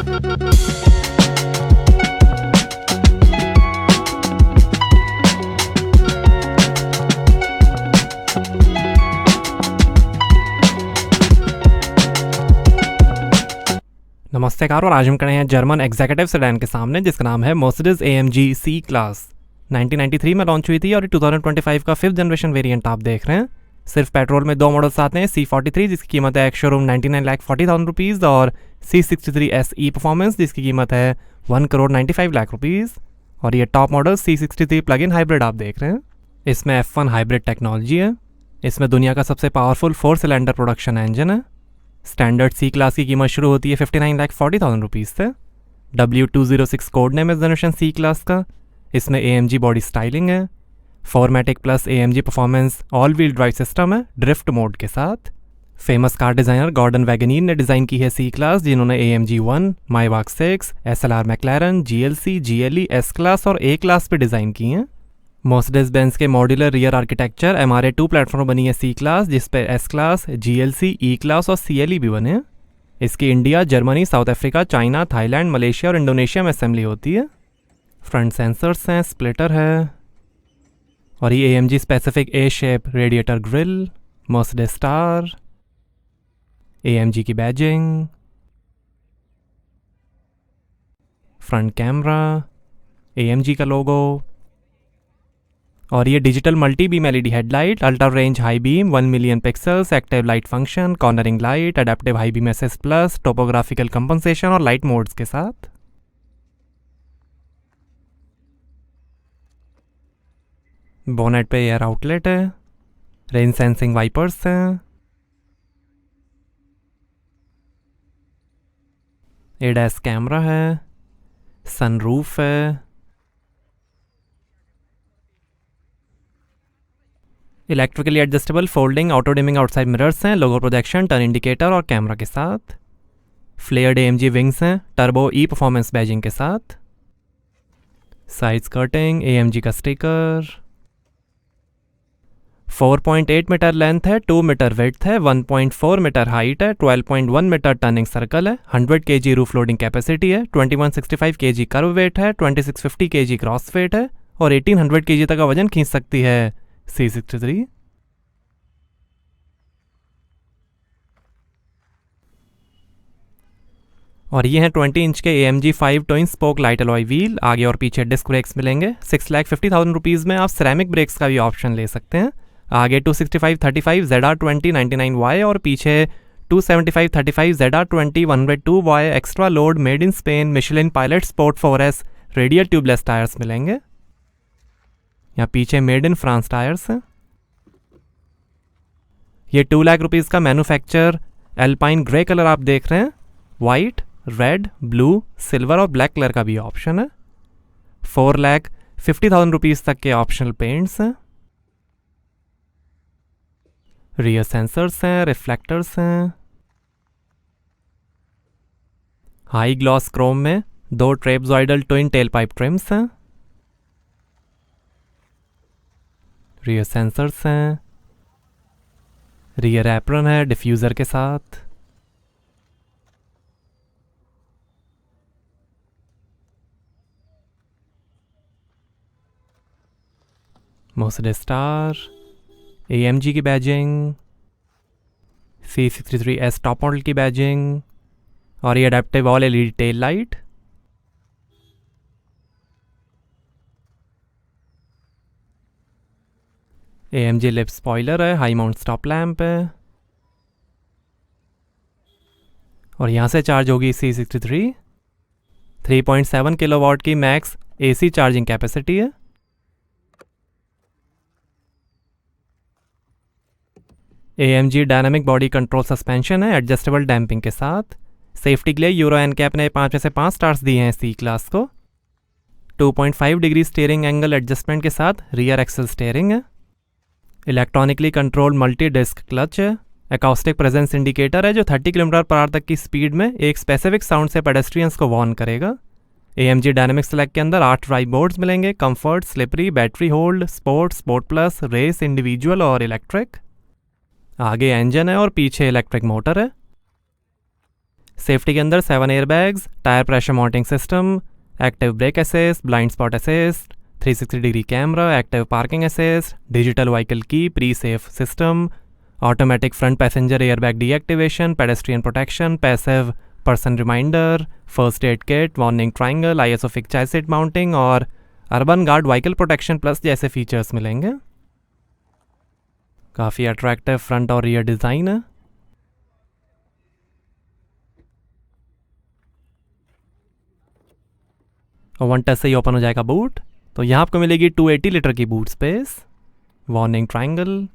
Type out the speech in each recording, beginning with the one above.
नमस्कार और आज हम खड़े हैं जर्मन एग्जीक्यूटिव सेडान के सामने जिसका नाम है मर्सिडीज AMG C क्लास। 1993 में लॉन्च हुई थी और 2025 का 5th जनरेशन वेरिएंट आप देख रहे हैं। सिर्फ पेट्रोल में दो मॉडल्स आते हैं, C43 जिसकी कीमत है शोरूम 99,40,000 रुपीज़ और C63 SE परफॉर्मेंस जिसकी कीमत है 1,95,00,000 रुपीज़। और ये top model C63 plug in hybrid आप देख रहे हैं। इसमें F1 हाइब्रिड टेक्नोलॉजी है। इसमें दुनिया का सबसे पावरफुल 4 सिलेंडर प्रोडक्शन इंजन है। स्टैंडर्ड C क्लास की कीमत शुरू होती है 59,40,000 रुपीज़ से। W206 कोड नेम है जनरेशन C क्लास का। इसमें AMG बॉडी स्टाइलिंग है। 4मैटिक plus AMG performance all wheel drive system है ड्रिफ्ट मोड के साथ। Famous car designer Gordon Wagener ने डिज़ाइन की है C क्लास, जिन्होंने AMG 1, माइवाक 6, SLR McLaren, GLC, GLE, S class और A क्लास पे डिज़ाइन की हैं। मर्सिडीज बेंज के modular rear architecture MRA2 platform बनी है C क्लास, जिस पे S class, GLC, E class और CLE भी बने हैं। इसकी India, Germany, south Africa, China, Thailand, Malaysia और इंडोनेशिया में असेंबली होती है। फ्रंट सेंसर्स हैं, स्प्लिटर है और ये AMG specific A shape radiator grille, Mercedes star, AMG की बैजिंग, फ्रंट कैमरा, AMG का लोगो और ये digital multi beam LED headlight, ultra range high beam, 1 million pixels, active light function, cornering light, adaptive high beam assist plus, topographical compensation और light modes के साथ। Bonnet पे air outlet है, rain sensing wipers हैं, ADAS camera है, sunroof है, electrically adjustable folding auto dimming outside mirrors हैं, लोगो projection, turn indicator और कैमरा के साथ। फ्लेयर्ड AMG विंग्स हैं टर्बो E परफॉर्मेंस बैजिंग के साथ। साइड स्कर्टिंग, AMG का स्टिकर, 4.8 मीटर लेंथ है, 2 मीटर विड्थ है, 1.4 मीटर हाइट है, 12.1 मीटर टर्निंग सर्कल है, 100 kg रूफ लोडिंग कैपेसिटी है, 2165 kg कर्व वेट है, 2650 kg क्रॉस वेट है और 1800 kg तक का वजन खींच सकती है C63। और ये हैं 20 इंच के AMG 5 twin spoke light alloy wheel. आगे और पीछे डिस्क ब्रेक्स मिलेंगे। 6,50,000 रुपीज़ में आप सिरेमिक ब्रेक्स का भी ऑप्शन ले सकते हैं। आगे 265/35 ZR20 99Y और पीछे 275/35 ZR20 1/2Y extra load made in Spain Michelin pilot sport 4S radial tubeless tyres मिलेंगे। यहाँ पीछे मेड इन फ्रांस टायर्स हैं। ये 2 लाख रुपीज़ का मैन्युफैक्चर एल्पाइन ग्रे कलर आप देख रहे हैं। वाइट, रेड, ब्लू, सिल्वर और ब्लैक कलर का भी ऑप्शन है। 4,50,000 रुपीज़ तक के ऑप्शनल पेंट्स हैं। रियर सेंसर्स हैं, रिफ्लेक्टर्स हैं। हाई ग्लॉस क्रोम में 2 ट्रेपजॉइडल ट्विन टेल पाइप ट्रिम्स हैं। रियर सेंसर्स हैं, रियर एप्रन है डिफ्यूज़र के साथ। मर्सिडीज स्टार, AMG की badging, C63 S top model की बैजिंग और ये adaptive all LED tail light. AMG lip spoiler है, हाई माउंट स्टॉप लैम्प है और यहाँ से चार्ज होगी C63। 3.7 किलोवाट की मैक्स AC चार्जिंग कैपेसिटी है। AMG dynamic body control suspension है एडजस्टेबल डैम्पिंग के साथ। सेफ्टी के लिए यूरो NCAP ने 5 में से 5 स्टार्स दिए हैं C क्लास को। 2.5 डिग्री स्टीयरिंग एंगल एडजस्टमेंट के साथ रियर एक्सल स्टीयरिंग है। Electronically control multi disc clutch है। एकॉस्टिक प्रेजेंस इंडिकेटर है जो 30 km/h तक की स्पीड में एक स्पेसिफिक साउंड से पेडेस्ट्रियंस को वार्न करेगा। AMG डायनामिक सेलेक्ट के अंदर 8 ड्राइव बोर्ड्स मिलेंगे, comfort, slippery, battery hold, sport, sport plus, race, individual और इलेक्ट्रिक। आगे इंजन है और पीछे इलेक्ट्रिक मोटर है। सेफ्टी के अंदर 7 air bags, tyre pressure monitoring system, active brake assist, blind spot assist, 360 degree camera, active parking assist, digital vehicle key, pre safe system, automatic front passenger airbag deactivation, pedestrian protection, passive person reminder, first aid kit, warning triangle, ISO fix chassis mounting और urban guard vehicle protection plus जैसे features मिलेंगे। काफ़ी attractive front और rear design है। और 1 touch से ही open हो जाएगा बूट। तो यहाँ आपको मिलेगी 280 लीटर की boot space, warning triangle,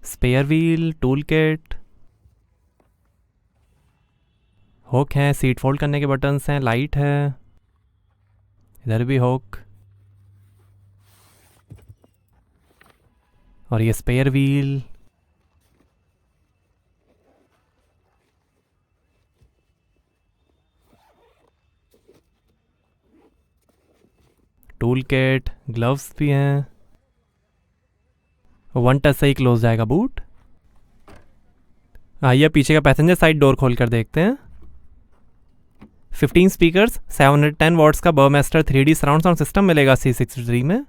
spare wheel, tool kit, hook है, सीट फोल्ड करने के बटन्स हैं, लाइट है, इधर भी हुक, और ये spare wheel, tool kit, gloves भी हैं। 1 टच से ही क्लोज जाएगा बूट। आइए पीछे का पैसेंजर साइड डोर खोल कर देखते हैं। 15 स्पीकर्स, 710 वॉट्स का Burmester 3D surround sound system मिलेगा C63 में।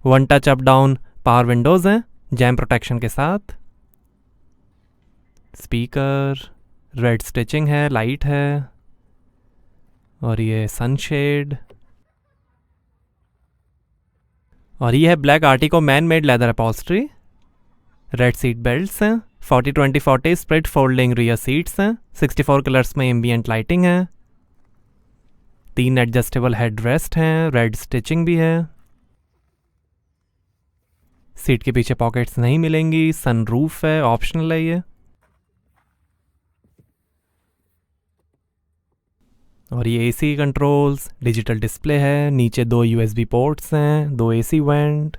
1 touch up down power Windows हैं जैम प्रोटेक्शन के साथ। स्पीकर, रेड स्टिचिंग है, लाइट है, और ये सनशेड, और ये है black Artico man made leather upholstery. Red seat belts हैं, 40-20-40 स्प्लिट फोल्डिंग रियर सीट्स हैं, 64 कलर्स में एम्बियंट लाइटिंग है, 3 एडजस्टेबल हेड रेस्ट हैं, रेड स्टिचिंग भी है। सीट के पीछे पॉकेट्स नहीं मिलेंगी, सनरूफ है, ऑप्शनल है ये। और ये AC कंट्रोल्स, डिजिटल डिस्प्ले है, नीचे 2 USB पोर्ट्स हैं, 2 AC went,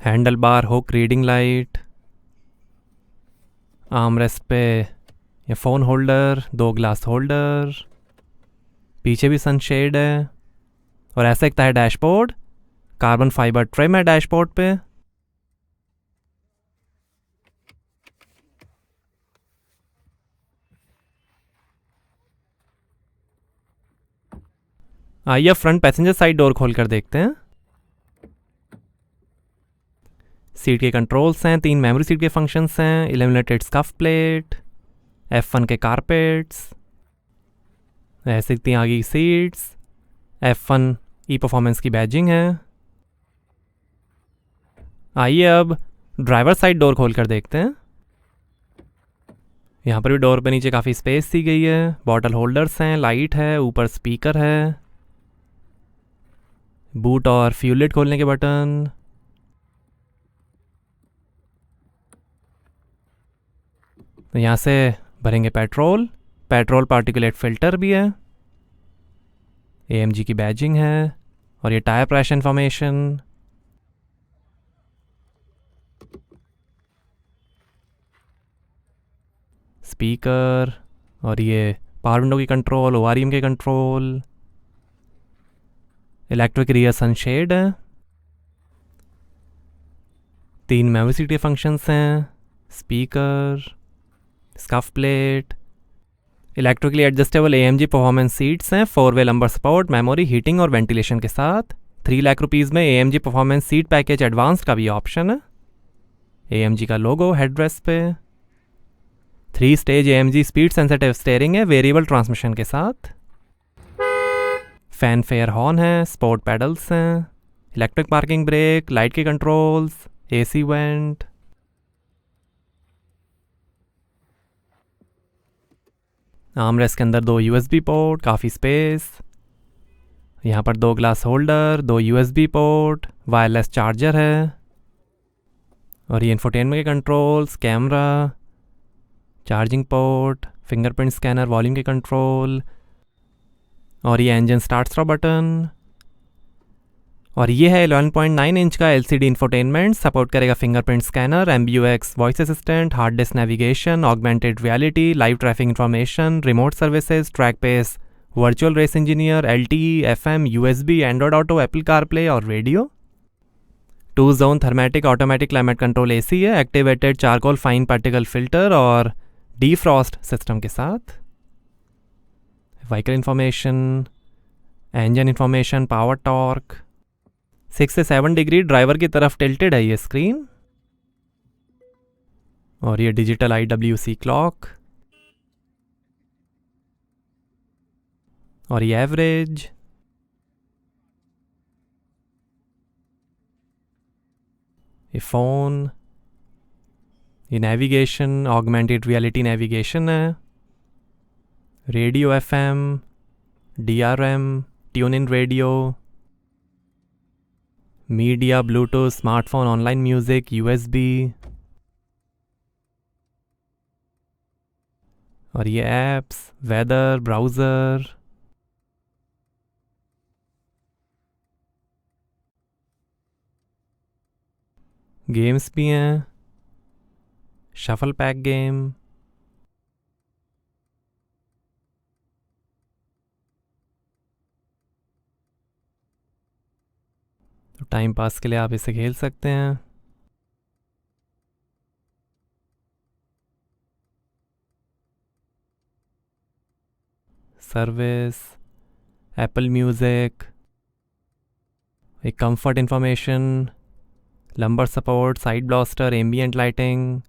handle bar, hook, reading light, arm rest पे ये फ़ोन होल्डर, 2 ग्लास होल्डर, पीछे भी सनशेड है, और ऐसा दिखता है डैशबोर्ड। कार्बन फाइबर ट्रिम है डैशबोर्ड पे। आइए फ्रंट पैसेंजर साइड डोर खोल कर देखते हैं। सीट के कंट्रोल्स हैं, 3 मेमोरी सीट के फंक्शंस हैं, इल्यूमिनेटेड स्कफ प्लेट, F1 के कारपेट्स, ऐसे दिखती आगे की सीट्स, F1 ई परफॉर्मेंस की बैजिंग है। आइए अब ड्राइवर साइड डोर खोल कर देखते हैं। यहाँ पर भी डोर पे नीचे काफ़ी स्पेस दी गई है, बॉटल होल्डर्स हैं, लाइट है, ऊपर स्पीकर है, बूट और फ्यूल लिड खोलने के बटन, तो यहाँ से भरेंगे पेट्रोल पार्टिकुलेट फ़िल्टर भी है, AMG की बैजिंग है, और ये टायर प्रेशर इंफॉर्मेशन, स्पीकर, और ये पावर विंडो की कंट्रोल, ORM के कंट्रोल, इलेक्ट्रिक रियर सनशेड है, 3 मेमोरी सीट के फंक्शंस हैं, speaker, scuff plate, electrically adjustable AMG performance seats हैं, 4 वे लंबर सपोर्ट, मेमोरी, हीटिंग और वेंटिलेशन के साथ। 3 लाख रुपीज़ में AMG performance seat package advance का भी ऑप्शन है। AMG का लोगो हेडरेस्ट पे, 3 stage AMG speed sensitive steering है वेरिएबल ट्रांसमिशन के साथ। फैन फेयर हॉर्न है, स्पोर्ट पैडल्स हैं, इलेक्ट्रिक पार्किंग ब्रेक, लाइट के कंट्रोल्स, AC वेंट, आर्मरेस्ट के अंदर 2 USB पोर्ट, काफ़ी स्पेस, यहाँ पर 2 glass holder, 2 USB port, wireless charger है, और ये इंफोटेनमेंट के controls, camera, charging port, fingerprint scanner, volume के कंट्रोल, और ये इंजन स्टार्ट स्टॉप बटन, और ये है 11.9 इंच का LCD इंफोटेनमेंट, सपोर्ट करेगा fingerprint scanner, MBUX voice assistant, hard disk navigation, augmented reality, live traffic information, remote services, track pace, virtual race engineer, LTE, FM, USB, Android Auto, Apple CarPlay और radio. 2 zone thermatic automatic climate control AC है, activated charcoal fine particle filter और defrost system के साथ, vehicle information, engine information, power torque. 6 से 7 degree driver की तरफ tilted है ये स्क्रीन। और ये डिजिटल IWC क्लॉक, और ये एवरेज, ये फ़ोन, ये नेविगेशन, ऑगमेंटेड रियलिटी नेविगेशन है, radio FM, DRM, tune in radio, media, Bluetooth, smartphone, online music, USB, और ये ऐप्स, वेदर, ब्राउज़र, गेम्स भी हैं, शफल पैक गेम, तो टाइम पास के लिए आप इसे खेल सकते हैं। सर्विस, एप्पल म्यूज़िक, एक comfort information, lumbar support, side blaster, ambient lighting,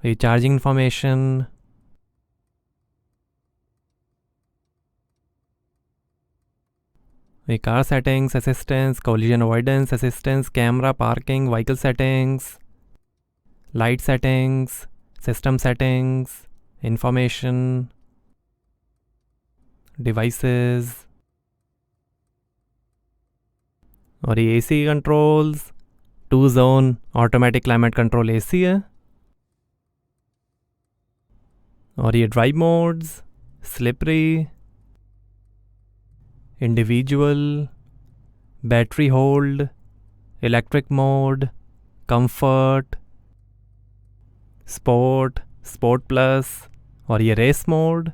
ये चार्जिंग इंफॉर्मेशन, ये car settings, assistance, collision avoidance assistance, camera, parking, vehicle settings, light settings, system settings, information, devices, और ये AC controls, 2 zone automatic climate control AC है, और ये drive modes, slippery, individual, battery hold, electric mode, comfort, sport, sport plus, और ये race mode,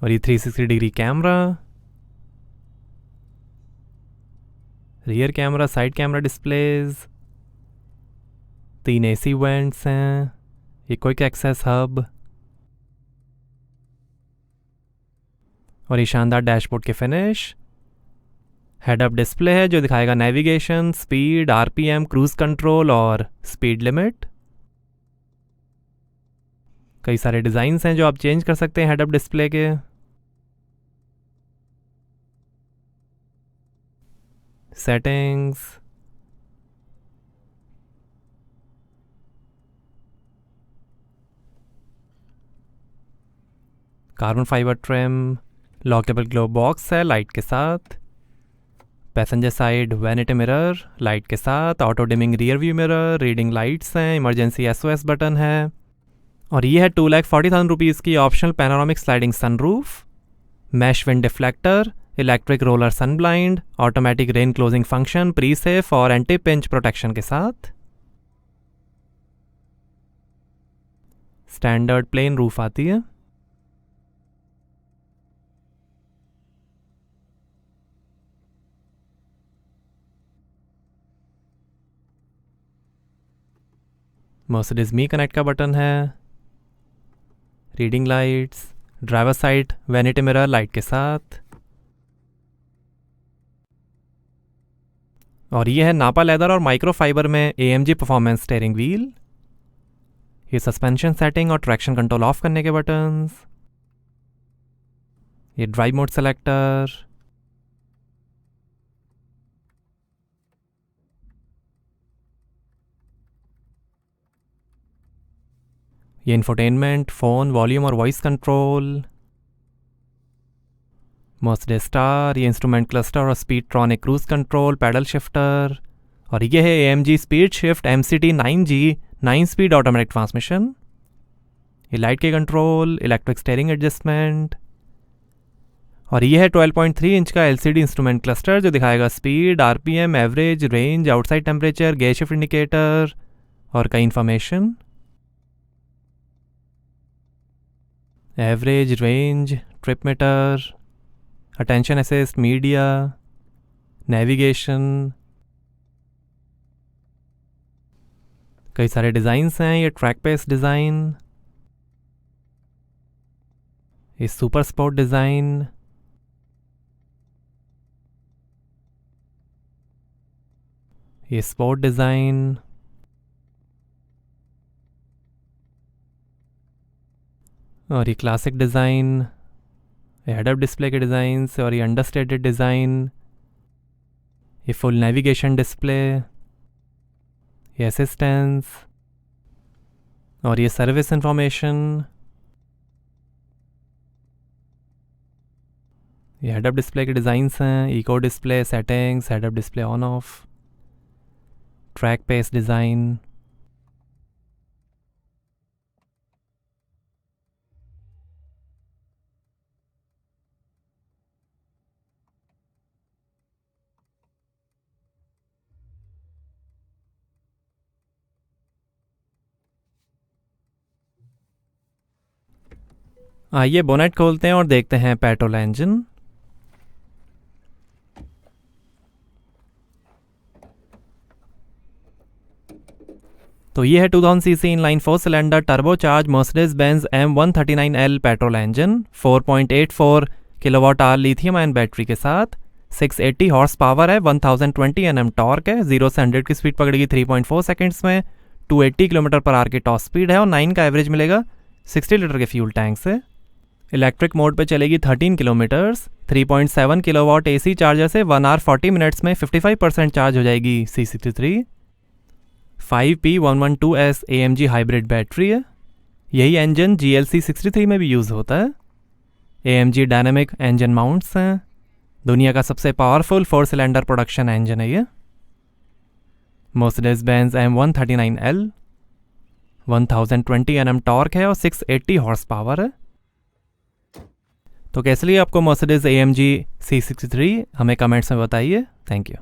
और ये 360 degree camera, rear camera, side camera displays, 3 AC vents हैं, ये क्विक एक्सेस हब, और ये शानदार डैशबोर्ड के फिनिश। हेड अप डिस्प्ले है जो दिखाएगा navigation, speed, RPM, cruise control और स्पीड लिमिट। कई सारे डिज़ाइंस हैं जो आप चेंज कर सकते हैं हेड अप डिस्प्ले के। Settings, carbon fibre trim, lockable glove box है लाइट के साथ, passenger side vanity mirror light के साथ, auto dimming rear view mirror, reading lights हैं, इमरजेंसी SOS बटन है, और ये है 2,40,000 रुपीज़ की optional panoramic sliding sunroof, mesh wind deflector, electric roller sun blind, automatic rain closing function, pre safe और anti pinch protection के साथ। Standard plain roof आती है। मर्सिडीज मी कनेक्ट का बटन है, reading lights, driver side vanity mirror light के साथ, और ये है नापा लेदर और माइक्रो फाइबर में AMG परफॉर्मेंस स्टीयरिंग व्हील, ये सस्पेंशन सेटिंग और ट्रैक्शन कंट्रोल ऑफ करने के बटन्स, ये ड्राइव मोड सेलेक्टर, ये इंफोटेनमेंट, फ़ोन, वॉल्यूम और वॉइस कंट्रोल, मर्सिडीज स्टार, ये इंस्ट्रूमेंट क्लस्टर और Speedtronic cruise control, paddle shifter, और ये है AMG speed shift MCT 9G 9 speed automatic transmission, ये लाइट के कंट्रोल, इलेक्ट्रिक स्टीयरिंग एडजस्टमेंट, और ये है 12.3 इंच का LCD इंस्ट्रूमेंट क्लस्टर जो दिखाएगा speed, RPM, average, range, outside temperature, gear shift indicator और कई information. Average, range, trip meter, attention assist, media, navigation, कई सारे डिज़ाइंस हैं। ये ट्रैक पेस डिज़ाइन, ये सुपर स्पोर्ट डिज़ाइन, ये स्पोर्ट डिज़ाइन, और ये क्लासिक डिज़ाइन, ये हेड अप डिस्प्ले के डिज़ाइंस, और ये अंडरस्टेटेड डिज़ाइन, ये फुल नेविगेशन डिस्प्ले, ये असिस्टेंस, और ये सर्विस इंफॉर्मेशन, ये हेड अप डिस्प्ले के डिज़ाइंस हैं। Eco display, settings, head up display on off, track pace design. आइए बोनेट खोलते हैं और देखते हैं पेट्रोल इंजन। तो ये है 2000 CC inline 4 cylinder turbocharge Mercedes Benz M139L petrol engine 4.84 kilowatt hour lithium ion battery के साथ। 680 हॉर्स पावर है, 1020 Nm टॉर्क है, 0 से 100 की स्पीड पकड़ेगी 3.4 सेकंड्स में, 280 किलोमीटर पर आवर की टॉप स्पीड है और 9 का एवरेज मिलेगा 60 लीटर के फ्यूल टैंक से। इलेक्ट्रिक मोड पे चलेगी 13 किलोमीटर्स, 3.7 किलोवाट AC चार्जर से 1 आवर 40 मिनट्स में 55% चार्ज हो जाएगी C63। 5P112S AMG hybrid battery है। यही इंजन GLC 63 में भी यूज़ होता है। AMG डायनामिक इंजन माउंट्स हैं। दुनिया का सबसे पावरफुल 4 सिलेंडर प्रोडक्शन इंजन है ये। Mercedes Benz M139L 1020 Nm torque है और 680 हॉर्स पावर है। तो कैसे लिए आपको मर्सिडीज AMG C63? हमें कमेंट्स में बताइए। Thank you.